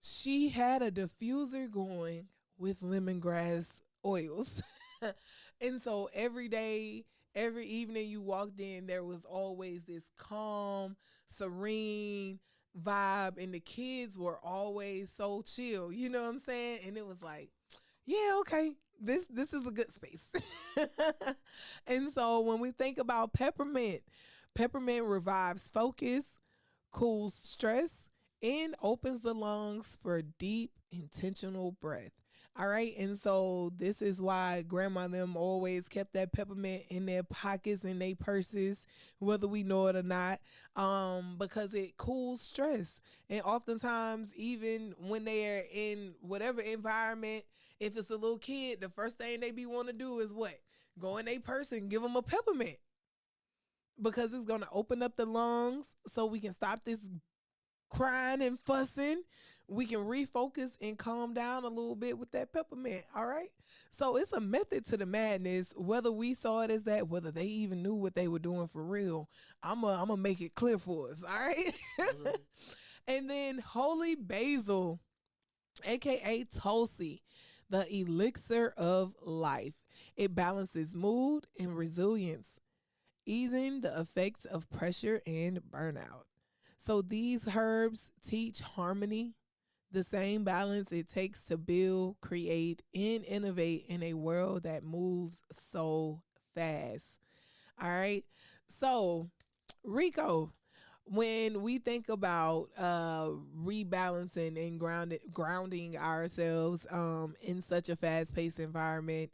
she had a diffuser going with lemongrass oils. And so every day, every evening you walked in, there was always this calm, serene vibe, and the kids were always so chill. You know what I'm saying? And it was like, yeah, okay, this is a good space. And so when we think about peppermint, peppermint revives focus, cools stress, and opens the lungs for deep, intentional breath. All right. And so this is why grandma and them always kept that peppermint in their pockets, in their purses, whether we know it or not, because it cools stress. And oftentimes, even when they're in whatever environment, if it's a little kid, the first thing they be want to do is what? Go in their purse and give them a peppermint, because it's going to open up the lungs so we can stop this crying and fussing. We can refocus and calm down a little bit with that peppermint. All right. So it's a method to the madness, whether we saw it as that, whether they even knew what they were doing for real. I'm gonna make it clear for us. All right. And then holy basil, aka Tulsi, the elixir of life. It balances mood and resilience, easing the effects of pressure and burnout. So these herbs teach harmony, the same balance it takes to build, create, and innovate in a world that moves so fast. All right. So, Rico, when we think about rebalancing and grounding ourselves in such a fast-paced environment,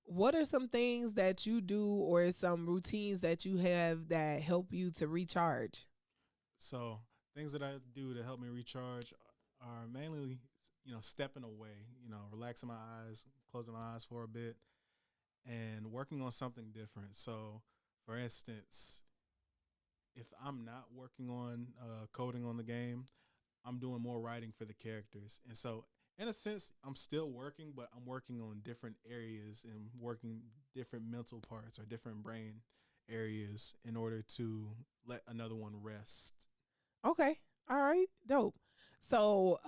what are some things that you do or some routines that you have that help you to recharge? So things that I do to help me recharge are mainly, stepping away, relaxing my eyes, closing my eyes for a bit, and working on something different. So, for instance, if I'm not working on coding on the game, I'm doing more writing for the characters. And so in a sense, I'm still working, but I'm working on different areas and working different mental parts or different brain areas in order to let another one rest. Okay. All right. Dope. So,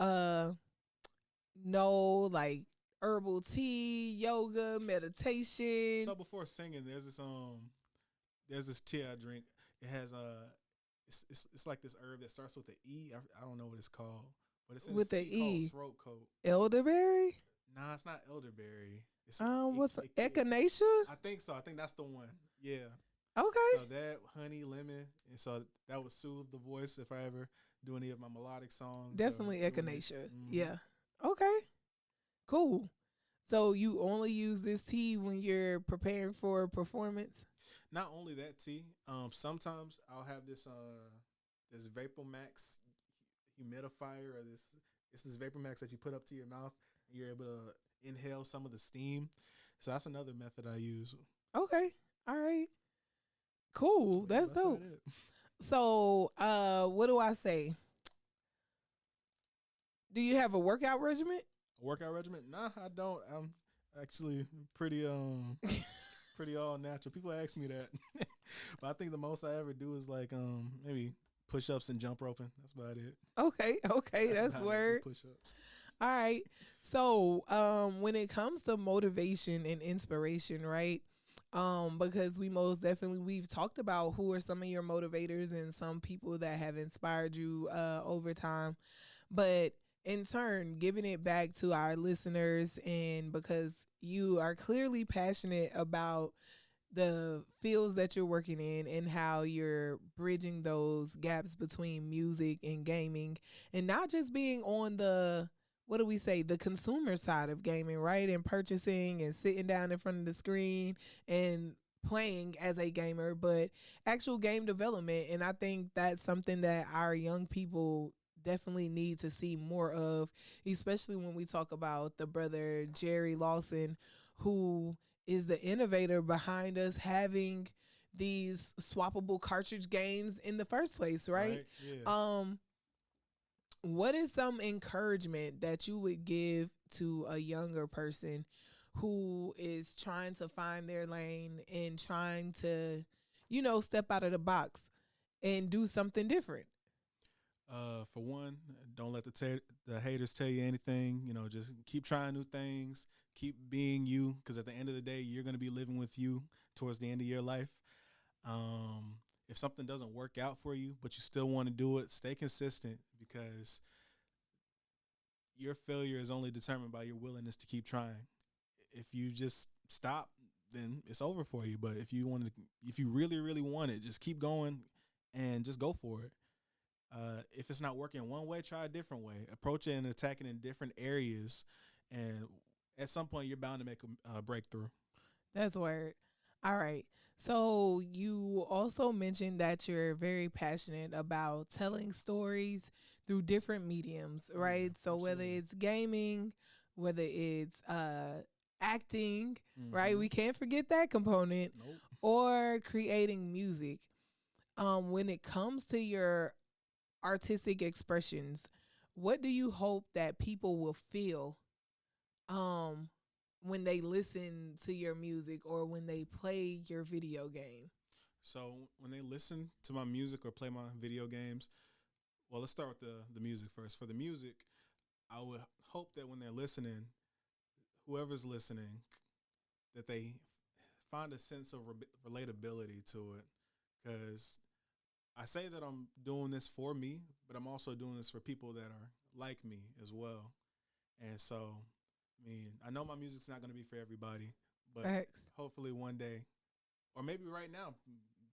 no, like herbal tea, yoga, meditation. So before singing, there's this tea I drink. It has it's like this herb that starts with the E. I don't know what it's called, but it's in this With the tea called E. throat coat. Elderberry? Nah, it's not elderberry. It's What's it, echinacea? I think so. I think that's the one. Yeah. Okay. So that honey lemon, and so that would soothe the voice if I ever do any of my melodic songs. Definitely doing it. echinacea. Yeah. Okay. Cool. So you only use this tea when you're preparing for a performance? Not only that tea, sometimes I'll have this Vapor Max humidifier or this Vapor Max that you put up to your mouth and you're able to inhale some of the steam. So that's another method I use. Okay. All right. Cool. Yeah, That's dope. about it. So, what do I say? Do you have a workout regimen? A workout regimen? Nah, I don't. I'm actually pretty pretty all natural. People ask me that, but I think the most I ever do is like maybe push ups and jump roping. That's about it. Okay, that's about it, word. push ups. All right. So, when it comes to motivation and inspiration, right? Because we've talked about who are some of your motivators and some people that have inspired you over time. But in turn, giving it back to our listeners, and because you are clearly passionate about the fields that you're working in and how you're bridging those gaps between music and gaming, and not just being on the, what do we say, the consumer side of gaming, right? And purchasing and sitting down in front of the screen and playing as a gamer, but actual game development. And I think that's something that our young people definitely need to see more of, especially when we talk about the brother Jerry Lawson, who is the innovator behind us having these swappable cartridge games in the first place, right? Yeah. What is some encouragement that you would give to a younger person who is trying to find their lane and trying to, step out of the box and do something different? For one, don't let the haters tell you anything. Just keep trying new things. Keep being you, because at the end of the day, you're going to be living with you towards the end of your life. If something doesn't work out for you, but you still want to do it, stay consistent, because your failure is only determined by your willingness to keep trying. If you just stop, then it's over for you. But if you really, really want it, just keep going and just go for it. If it's not working one way, try a different way. Approach it and attack it in different areas, and at some point, you're bound to make a breakthrough. That's word. All right. So you also mentioned that you're very passionate about telling stories through different mediums, right? Yeah, So whether absolutely. it's gaming, whether it's acting, right? Mhm. We can't forget that component, Nope. or creating music. When it comes to your artistic expressions, what do you hope that people will feel um when they listen to your music or when they play your video game? So when they listen to my music or play my video games, well, let's start with the music first. For the music, I would hope that when they're listening, whoever's listening, that they find a sense of relatability to it. Because I say that I'm doing this for me, but I'm also doing this for people that are like me as well. And so, I know my music's not going to be for everybody, but Facts. hopefully one day, or maybe right now,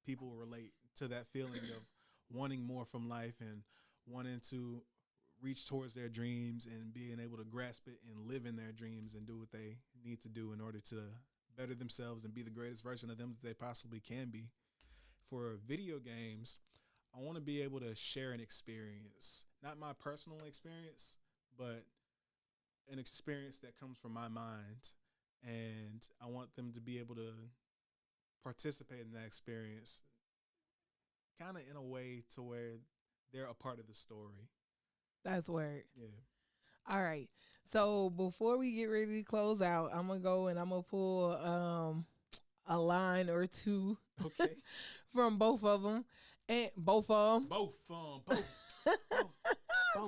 people will relate to that feeling of wanting more from life and wanting to reach towards their dreams and being able to grasp it and live in their dreams and do what they need to do in order to better themselves and be the greatest version of them that they possibly can be. For video games, I want to be able to share an experience, not my personal experience, but an experience that comes from my mind. And I want them to be able to participate in that experience kind of in a way to where they're a part of the story. That's word. Yeah. All right. So before we get ready to close out, I'm gonna go and I'm gonna pull a line or two Okay. from both of them, and both of them. Both.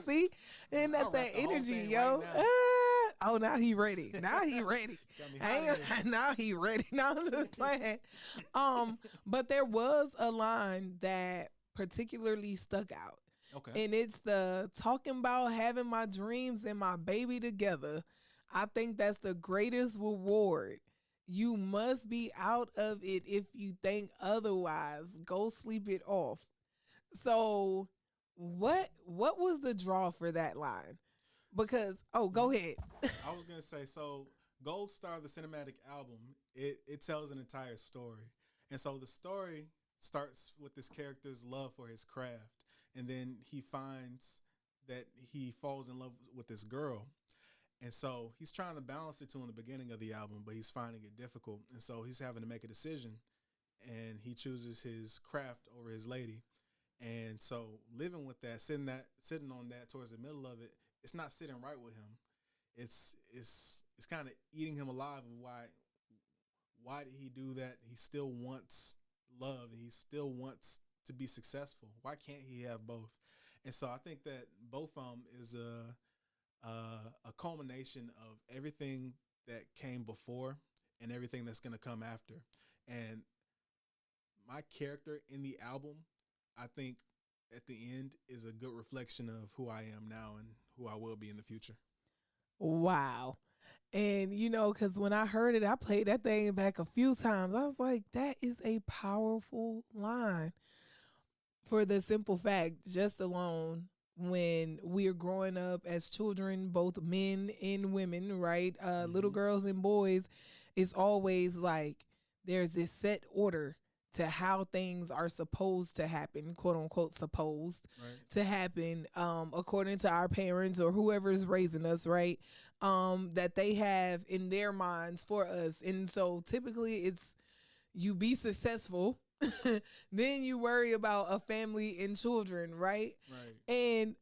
See, and that's I'll that rap the whole energy, thing yo. right now. Oh, now he ready. Now he ready. Got me I ain't hot-headed. gonna- now he ready. Now I'm just playing. But there was a line that particularly stuck out. Okay. And it's the talking about having my dreams and my baby together. I think that's the greatest reward. You must be out of it if you think otherwise. Go sleep it off. So what was the draw for that line? Because go ahead. I was gonna say, so Gold Star, the cinematic album, it tells an entire story. And so the story starts with this character's love for his craft. And then he finds that he falls in love with this girl. And so he's trying to balance the two in the beginning of the album, but he's finding it difficult. And so he's having to make a decision. And he chooses his craft over his lady. And so living with that, sitting on that towards the middle of it, it's not sitting right with him. It's kind of eating him alive. Why did he do that? He still wants love, and he still wants to be successful. Why can't he have both? And so I think that both of them is a culmination of everything that came before and everything that's going to come after. And my character in the album, I think at the end, is a good reflection of who I am now and who I will be in the future. Wow. And because when I heard it, I played that thing back a few times. I was like, that is a powerful line. For the simple fact, just alone, when we are growing up as children, both men and women, right? Little girls and boys, it's always like there's this set order to how things are supposed to happen, quote unquote, supposed to happen, according to our parents or whoever's raising us, right? That they have in their minds for us. And so typically it's you be successful, then you worry about a family and children, right? Right. And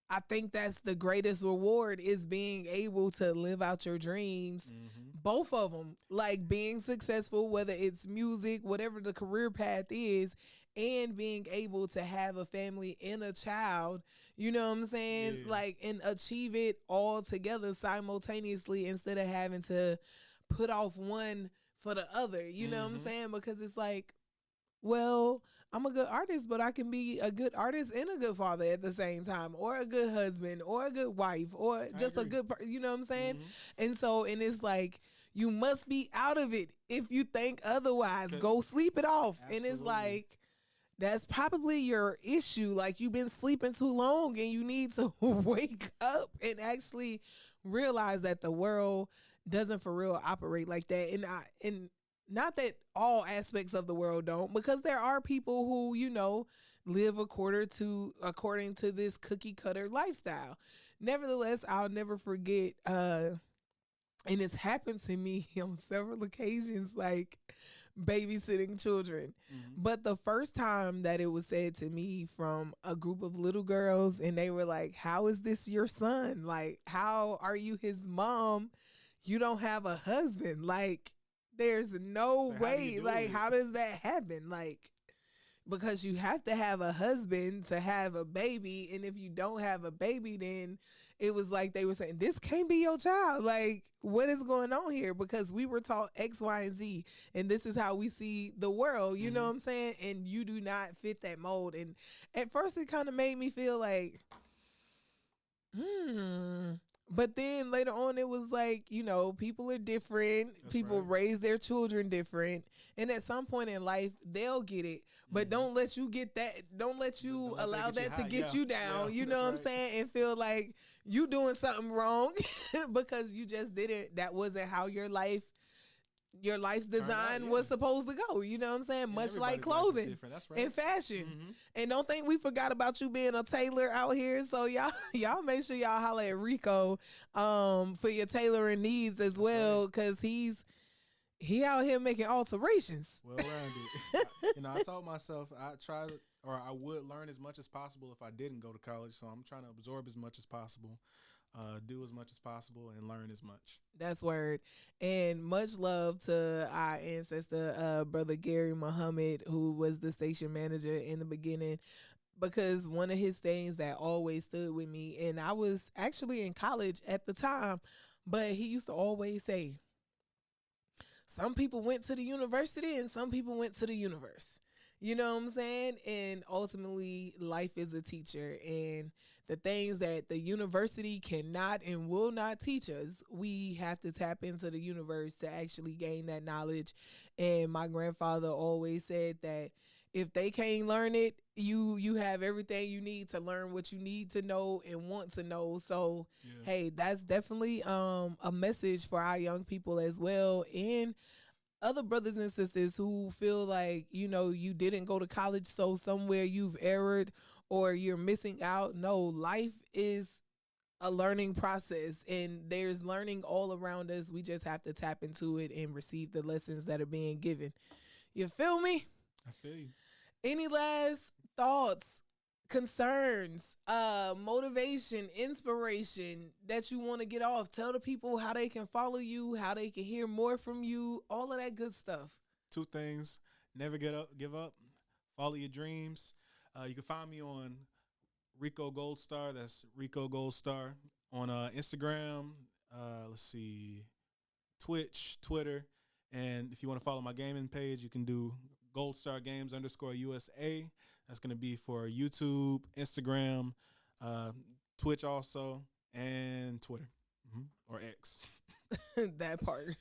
I think that's the greatest reward is being able to live out your dreams. Both of them, like being successful, whether it's music, whatever the career path is, and being able to have a family and a child, you know what I'm saying? Yeah. Like, and achieve it all together simultaneously instead of having to put off one for the other, you know what I'm saying? Because it's like, well, I'm a good artist, but I can be a good artist and a good father at the same time, or a good husband, or a good wife, or just a good person, you know what I'm saying? And it's like, you must be out of it if you think otherwise. Go sleep it off. Absolutely. And it's like, that's probably your issue. Like, you've been sleeping too long and you need to wake up and actually realize that the world doesn't for real operate like that. And not that all aspects of the world don't, because there are people who, live according to this cookie cutter lifestyle. Nevertheless, I'll never forget, and it's happened to me on several occasions, like babysitting children. But the first time that it was said to me from a group of little girls, and they were like, how is this your son? Like, how are you his mom? You don't have a husband. Like, there's no way. Like, how does that happen? Like, because you have to have a husband to have a baby. And if you don't have a baby, then it was like they were saying, this can't be your child. Like, what is going on here? Because we were taught X, Y, and Z. And this is how we see the world. You know what I'm saying? And you do not fit that mold. And at first it kind of made me feel like, But then later on, it was like, people are different. That's people right. raise their children different. And at some point in life, they'll get it. But don't let you get that. Don't let you Don't let allow that that to get get you you high. down. Yeah, You know that's what I'm right. saying? And feel like you doing something wrong because you just didn't. That wasn't how your life's design yeah. was supposed to go. You know what I'm saying? And Much like everybody's life is clothing different. That's right. and fashion. And don't think we forgot about you being a tailor out here. So y'all make sure y'all holler at Rico for your tailoring needs as well, because he's He out here making alterations. Well rounded. I told myself I would learn as much as possible if I didn't go to college. So I'm trying to absorb as much as possible, do as much as possible, and learn as much. That's word. And much love to our ancestor, Brother Gary Muhammad, who was the station manager in the beginning, because one of his things that always stood with me, and I was actually in college at the time, but he used to always say, some people went to the university and some people went to the universe. You know what I'm saying? And ultimately, life is a teacher. And the things that the university cannot and will not teach us, we have to tap into the universe to actually gain that knowledge. And my grandfather always said that if they can't learn it, you have everything you need to learn what you need to know and want to know. So, hey, that's definitely a message for our young people as well, and other brothers and sisters who feel like, you didn't go to college, so somewhere you've erred or you're missing out. No, life is a learning process, and there's learning all around us. We just have to tap into it and receive the lessons that are being given. You feel me? I feel you. Any last thoughts, concerns, motivation, inspiration that you want to get off? Tell the people how they can follow you, how they can hear more from you, all of that good stuff. 2 things. Never give up. Follow your dreams. You can find me on Rico GoldStar. That's Rico GoldStar on Instagram. Let's see, Twitch, Twitter. And if you want to follow my gaming page, you can do GoldStar Games _USA. That's going to be for YouTube, Instagram, Twitch also, and Twitter, or X. That part.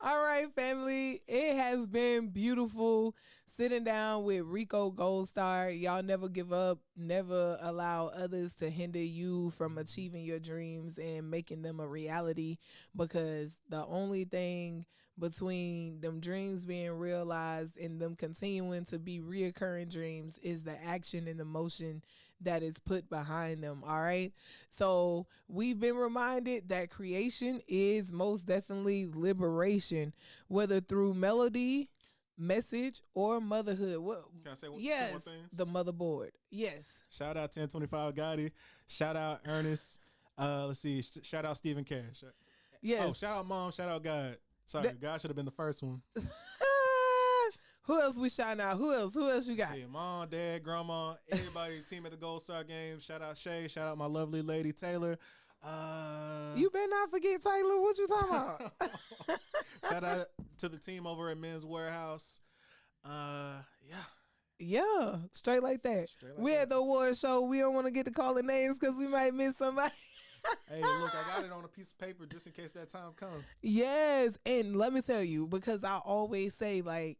All right, family. It has been beautiful sitting down with Rico GoldStar. Y'all never give up. Never allow others to hinder you from achieving your dreams and making them a reality, because the only thing between them dreams being realized and them continuing to be reoccurring dreams is the action and the motion that is put behind them. All right. So we've been reminded that creation is most definitely liberation, whether through melody, message, or motherhood. What can I say? Yes, 2 more things? the motherboard. Yes. Shout out 1025 Gotti. Shout out Ernest. Let's see. Shout out Stephen Cash. Yes. Oh, shout out Mom. Shout out God. Sorry, God should have been the first one. Who else we shouting out? Who else you got? See, Mom, Dad, Grandma, everybody, team at the GoldStar Games. Shout out Shay. Shout out my lovely lady Taylor. You better not forget Taylor. What you talking about? Shout out to the team over at Men's Warehouse. Yeah, straight like that. We at the award show. We don't want to get to calling names because we might miss somebody. Hey, look, I got it on a piece of paper just in case that time comes. Yes, and let me tell you, because I always say, like,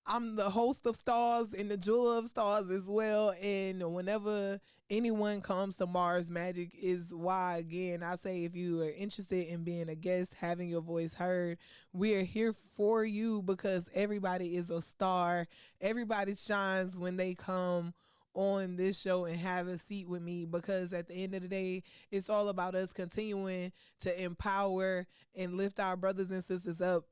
I'm the host of Stars and the jeweler of Stars as well. And whenever anyone comes to Marz Majik is why, again, I say if you are interested in being a guest, having your voice heard, we are here for you, because everybody is a star. Everybody shines when they come on this show and have a seat with me, because at the end of the day, it's all about us continuing to empower and lift our brothers and sisters up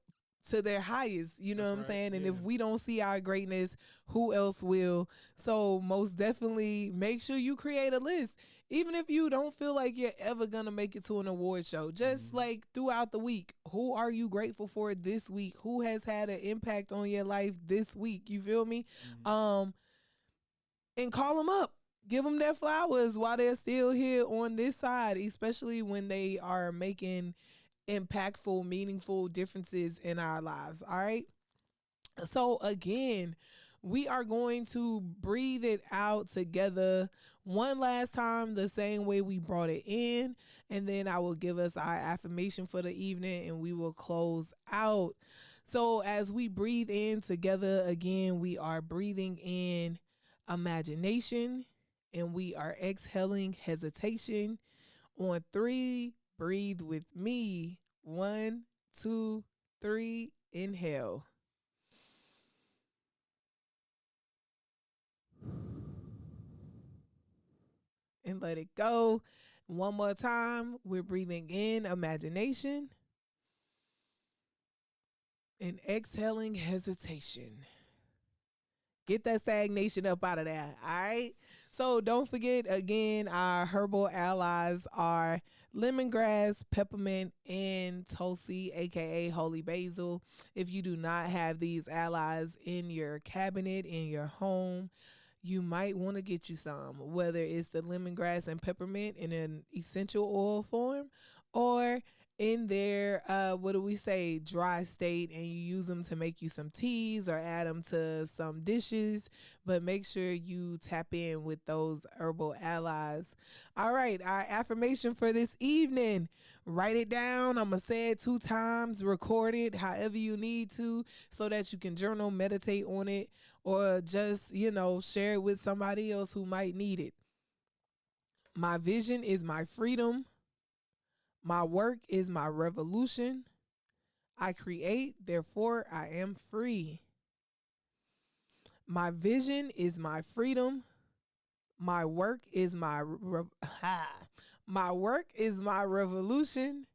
to their highest, you know. That's what I'm saying? And if we don't see our greatness, who else will? So most definitely make sure you create a list. Even if you don't feel like you're ever going to make it to an award show, just like throughout the week, who are you grateful for this week? Who has had an impact on your life this week? You feel me? And call them up. Give them their flowers while they're still here on this side, especially when they are making impactful, meaningful differences in our lives. All right. So again, we are going to breathe it out together one last time, the same way we brought it in. And then I will give us our affirmation for the evening and we will close out. So as we breathe in together again, we are breathing in imagination and we are exhaling hesitation. On 3, breathe with me. 1, 2, 3, inhale. And let it go. One more time. We're breathing in imagination. and exhaling hesitation. Get that stagnation up out of there, all right? So don't forget, again, our herbal allies are lemongrass, peppermint, and Tulsi, aka holy basil. If you do not have these allies in your cabinet, in your home, you might want to get you some, whether it's the lemongrass and peppermint in an essential oil form or in their, dry state, and you use them to make you some teas or add them to some dishes. But make sure you tap in with those herbal allies. All right, our affirmation for this evening. Write it down. I'm going to say it 2 times. Record it however you need to so that you can journal, meditate on it, or just, share it with somebody else who might need it. My vision is my freedom. My work is my revolution. I create, therefore I am free. My vision is my freedom. My work is my revolution.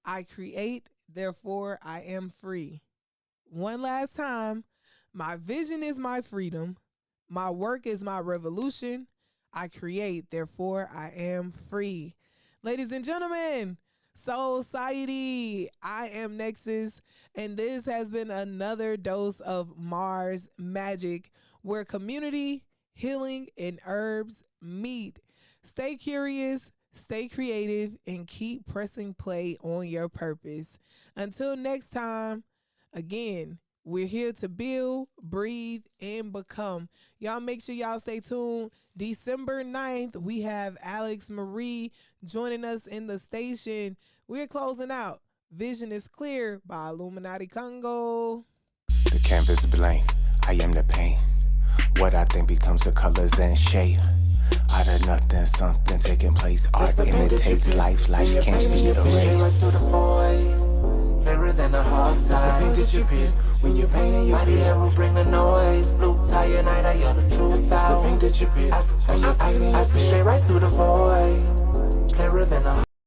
I create, therefore I am free. One last time. My vision is my freedom. My work is my revolution. I create, therefore I am free. Ladies and gentlemen, Soul Society, I am Nexus, and this has been another dose of Marz Majik, where community, healing, and herbs meet. Stay curious, stay creative, and keep pressing play on your purpose. Until next time, again, we're here to build, breathe, and become. Y'all make sure y'all stay tuned. December 9th, we have Alex Marie joining us in the station. We're closing out. Vision is Clear by Illuminati Congo. The canvas blank, I am the paint. What I think becomes the colors and shape. Out of nothing, something taking place. Art imitates life, life can't be erased. Clearer than the hard side. That's the paint that you pick when you're painting your body air will bring the noise. Blue tire night, I yell the truth out. That's the paint that you pick when you're painting your straight right through the void. Clearer than the